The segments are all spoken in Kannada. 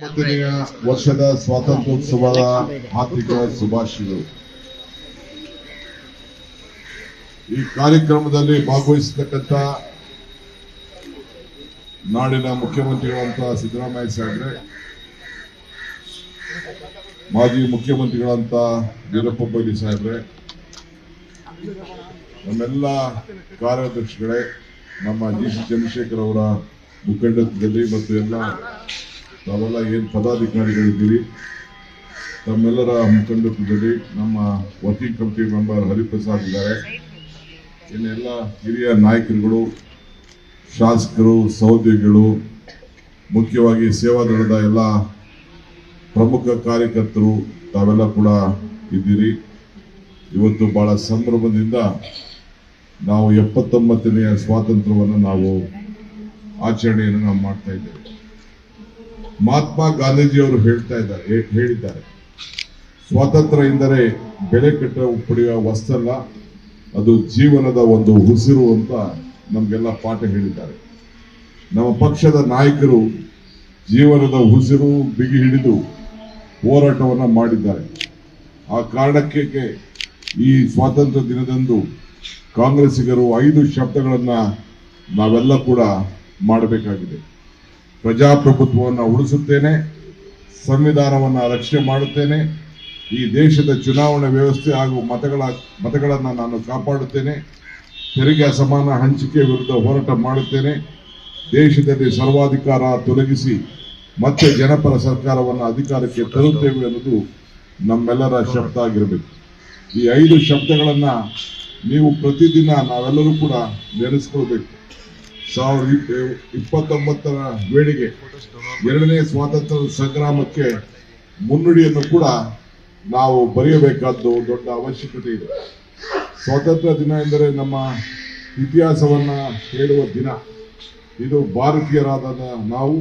ಮೊದಲನೆಯ ವರ್ಷದ ಸ್ವಾತಂತ್ರ್ಯೋತ್ಸವದ ಹಾರ್ದಿಕ ಶುಭಾಶಯಗಳು. ಈ ಕಾರ್ಯಕ್ರಮದಲ್ಲಿ ಭಾಗವಹಿಸತಕ್ಕಂಥ ನಾಡಿನ ಮುಖ್ಯಮಂತ್ರಿಗಳಂತ ಸಿದ್ದರಾಮಯ್ಯ ಸಾಹೇಬ್ರೆ, ಮಾಜಿ ಮುಖ್ಯಮಂತ್ರಿಗಳಂತ ವೀರಪ್ಪ ಮೊಯ್ಲಿ ಸಾಹೇಬ್ರೆ, ನಮ್ಮೆಲ್ಲ ಕಾರ್ಯದರ್ಶಿಗಳೇ, ನಮ್ಮ ಜಿ ಸಿ ಚಂದ್ರಶೇಖರ್ ಅವರ ಮುಖಂಡತ್ವದಲ್ಲಿ ಮತ್ತು ಎಲ್ಲ ತಾವೆಲ್ಲ ಏನು ಪದಾಧಿಕಾರಿಗಳಿದ್ದೀರಿ, ತಮ್ಮೆಲ್ಲರ ಮುಖಂಡತ್ವದಲ್ಲಿ ನಮ್ಮ ವರ್ಕಿಂಗ್ ಕಮಿಟಿ ಮೆಂಬರ್ ಹರಿಪ್ರಸಾದ್ ಇದ್ದಾರೆ, ಇನ್ನೆಲ್ಲ ಹಿರಿಯ ನಾಯಕರುಗಳು, ಶಾಸಕರು, ಸಹೋದ್ಯೋಗಿಗಳು, ಮುಖ್ಯವಾಗಿ ಸೇವಾದಳದ ಎಲ್ಲ ಪ್ರಮುಖ ಕಾರ್ಯಕರ್ತರು ತಾವೆಲ್ಲ ಕೂಡ ಇದ್ದೀರಿ. ಇವತ್ತು ಬಹಳ ಸಂಭ್ರಮದಿಂದ ನಾವು 79ನೇ ಸ್ವಾತಂತ್ರ್ಯವನ್ನು ನಾವು ಆಚರಣೆಯನ್ನು ನಾವು ಮಾಡ್ತಾ ಇದ್ದೇವೆ. ಮಹಾತ್ಮ ಗಾಂಧೀಜಿಯವರು ಹೇಳಿದ್ದಾರೆ, ಸ್ವಾತಂತ್ರ್ಯ ಎಂದರೆ ಬೆಲೆ ಪಡೆಯುವ ವಸ್ತಲ್ಲ, ಅದು ಜೀವನದ ಒಂದು ಉಸಿರು ಅಂತ ನಮಗೆಲ್ಲ ಪಾಠ ಹೇಳಿದ್ದಾರೆ. ನಮ್ಮ ಪಕ್ಷದ ನಾಯಕರು ಜೀವನದ ಉಸಿರು ಬಿಗಿ ಹಿಡಿದು ಹೋರಾಟವನ್ನು ಮಾಡಿದ್ದಾರೆ. ಆ ಕಾರಣಕ್ಕೆ ಈ ಸ್ವಾತಂತ್ರ್ಯ ದಿನದಂದು ಕಾಂಗ್ರೆಸ್ಸಿಗರು 5 ಶಬ್ದಗಳನ್ನ ನಾವೆಲ್ಲ ಕೂಡ ಮಾಡಬೇಕಾಗಿದೆ. ಪ್ರಜಾಪ್ರಭುತ್ವವನ್ನು ಉಳಿಸುತ್ತೇನೆ, ಸಂವಿಧಾನವನ್ನು ರಕ್ಷಣೆ ಮಾಡುತ್ತೇನೆ, ಈ ದೇಶದ ಚುನಾವಣಾ ವ್ಯವಸ್ಥೆ ಹಾಗೂ ಮತಗಳನ್ನು ನಾನು ಕಾಪಾಡುತ್ತೇನೆ, ತೆರಿಗೆ ಅಸಮಾನ ಹಂಚಿಕೆ ವಿರುದ್ಧ ಹೋರಾಟ ಮಾಡುತ್ತೇನೆ, ದೇಶದಲ್ಲಿ ಸರ್ವಾಧಿಕಾರ ತೊಲಗಿಸಿ ಮತ್ತೆ ಜನಪರ ಸರ್ಕಾರವನ್ನು ಅಧಿಕಾರಕ್ಕೆ ತರುತ್ತೇವೆ ಅನ್ನೋದು ನಮ್ಮೆಲ್ಲರ ಶಬ್ದ ಆಗಿರಬೇಕು. ಈ 5 ಶಬ್ದಗಳನ್ನ ನೀವು ಪ್ರತಿದಿನ ನಾವೆಲ್ಲರೂ ಕೂಡ ನೆನೆಸ್ಕೊಳ್ಬೇಕು. 1929ರ ವೇಳೆಗೆ 2ನೇ ಸ್ವಾತಂತ್ರ್ಯ ಸಂಗ್ರಾಮಕ್ಕೆ ಮುನ್ನುಡಿಯನ್ನು ಕೂಡ ನಾವು ಬರೆಯಬೇಕಾದ್ದು ದೊಡ್ಡ ಅವಶ್ಯಕತೆ ಇದೆ. ಸ್ವಾತಂತ್ರ್ಯ ದಿನ ಎಂದರೆ ನಮ್ಮ ಇತಿಹಾಸವನ್ನ ಹೇಳುವ ದಿನ. ಇದು ಭಾರತೀಯರಾದ ನಾವು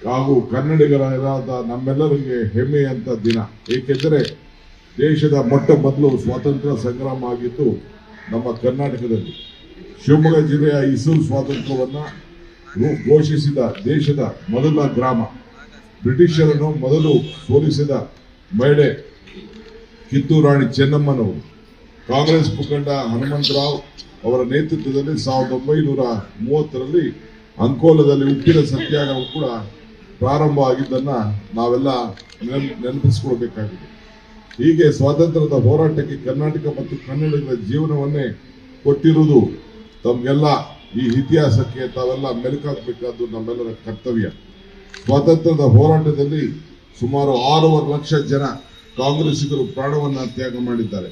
ಹಾಗೂ ಕನ್ನಡಿಗರಾದ ನಮ್ಮೆಲ್ಲರಿಗೆ ಹೆಮ್ಮೆಯಂತ ದಿನ. ಏಕೆಂದರೆ ದೇಶದ ಮೊಟ್ಟ ಮೊದಲು ಸ್ವಾತಂತ್ರ್ಯ ಸಂಗ್ರಾಮ ಆಗಿದ್ದು ನಮ್ಮ ಕರ್ನಾಟಕದಲ್ಲಿ. ಶಿವಮೊಗ್ಗ ಜಿಲ್ಲೆಯ ಇಸೂರು ಸ್ವಾತಂತ್ರ್ಯವನ್ನು ಘೋಷಿಸಿದ ದೇಶದ ಮೊದಲ ಗ್ರಾಮ, ಬ್ರಿಟಿಷರನ್ನು ಮೊದಲು ಸೋಲಿಸಿದ ಮಹಿಳೆ ಕಿತ್ತೂರು ರಾಣಿ ಚೆನ್ನಮ್ಮನವರು, ಕಾಂಗ್ರೆಸ್ ಮುಖಂಡ ಹನುಮಂತರಾವ್ ಅವರ ನೇತೃತ್ವದಲ್ಲಿ 1930ರಲ್ಲಿ ಅಂಕೋಲದಲ್ಲಿ ಉಪ್ಪಿನ ಸತ್ಯಾಗ್ರಹ ಕೂಡ ಪ್ರಾರಂಭ ಆಗಿದ್ದನ್ನ ನಾವೆಲ್ಲ ನೆನಪಿಸಿಕೊಳ್ಬೇಕಾಗಿದೆ. ಹೀಗೆ ಸ್ವಾತಂತ್ರ್ಯದ ಹೋರಾಟಕ್ಕೆ ಕರ್ನಾಟಕ ಮತ್ತು ಕನ್ನಡಿಗರ ಜೀವನವನ್ನೇ ಕೊಟ್ಟಿರುವುದು ತಮಗೆಲ್ಲ ಈ ಇತಿಹಾಸಕ್ಕೆ ತಾವೆಲ್ಲ ಮೆಲುಕಾಕಬೇಕಾದ್ದು ನಮ್ಮೆಲ್ಲರ ಕರ್ತವ್ಯ. ಸ್ವಾತಂತ್ರ್ಯದ ಹೋರಾಟದಲ್ಲಿ ಸುಮಾರು 6.5 ಲಕ್ಷ ಜನ ಕಾಂಗ್ರೆಸ್ಸಿಗರು ಪ್ರಾಣವನ್ನ ತ್ಯಾಗ ಮಾಡಿದ್ದಾರೆ.